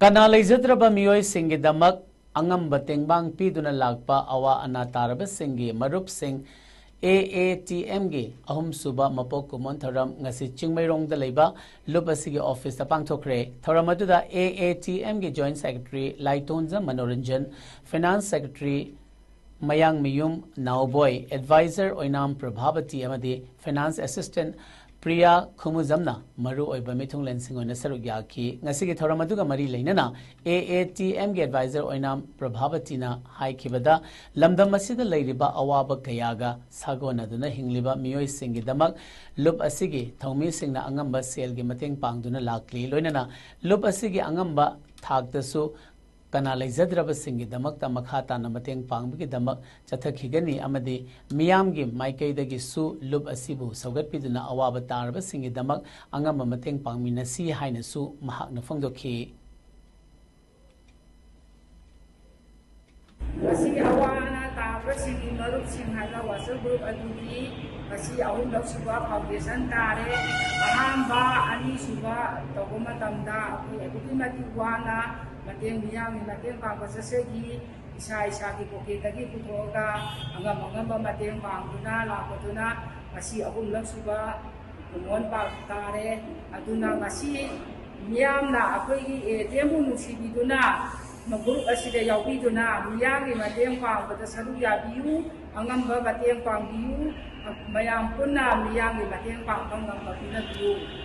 Kana leizadraba miyoi singi damak angamba tengbang piduna lagpa awa anataraba singi marup sing AATM gi ahum suba mapok kumon tharam ngasi chingmairong da leiba lup asigi office ta pangthokre tharam aduda AATM gi joint secretary Laitonja Manoranjan finance secretary Mayang Miyum Nauboy advisor Oinam Prabhavati amadi finance assistant Priya Khumuzamna Maru Oiba Mithung Lensing on Sarugya ki ngasigi Thoramaduga Mari Lainana AATM gi advisor Oinam Prabhavati na Hai Kibada Lamdam Masida Lairiba Awaba Kayaga Sagona Duna Hingliba Miyoi Singi Damak Lup Asigi Thomi Singna Angamba Selgi Mateng Pangduna Lakli Loinana Lup Asigi Angamba Thagdasu Kana Laizadraba Singi Damak Tamakata Namateng Pangbiki Damak Chathakigani Amadi Miyamgi Maikaidagi Su Lub Asibu Saugat Piduna Awaba Taraba Singi Damak Angamba Mateng Pangmina Si Haina Su Mahak Nafongdoki Masih awana Taraba Singi Marup Singhada Wasal Group Adudi Masih Awun Lok Suba Foundation Tare Ahamba Ani Suba Togoma Tamda Abuti Mati Wana Mateng Miyang Mateng Pangkasasegi Isa-isa Kipokitagi Putroga Angam-angamba Mateng Pangduna Lapatuna Masih Awun Lok Suba Kumon Pagtare Aduna Masih Miyam na Akoy Temu Nusibiduna Maguruk asida Yawiduna Miyang Mateng Pangkata Saru Yabiu Angamba Mateng Pangbiu Mayang Puna Miyang Mateng Pangkang Pina Biu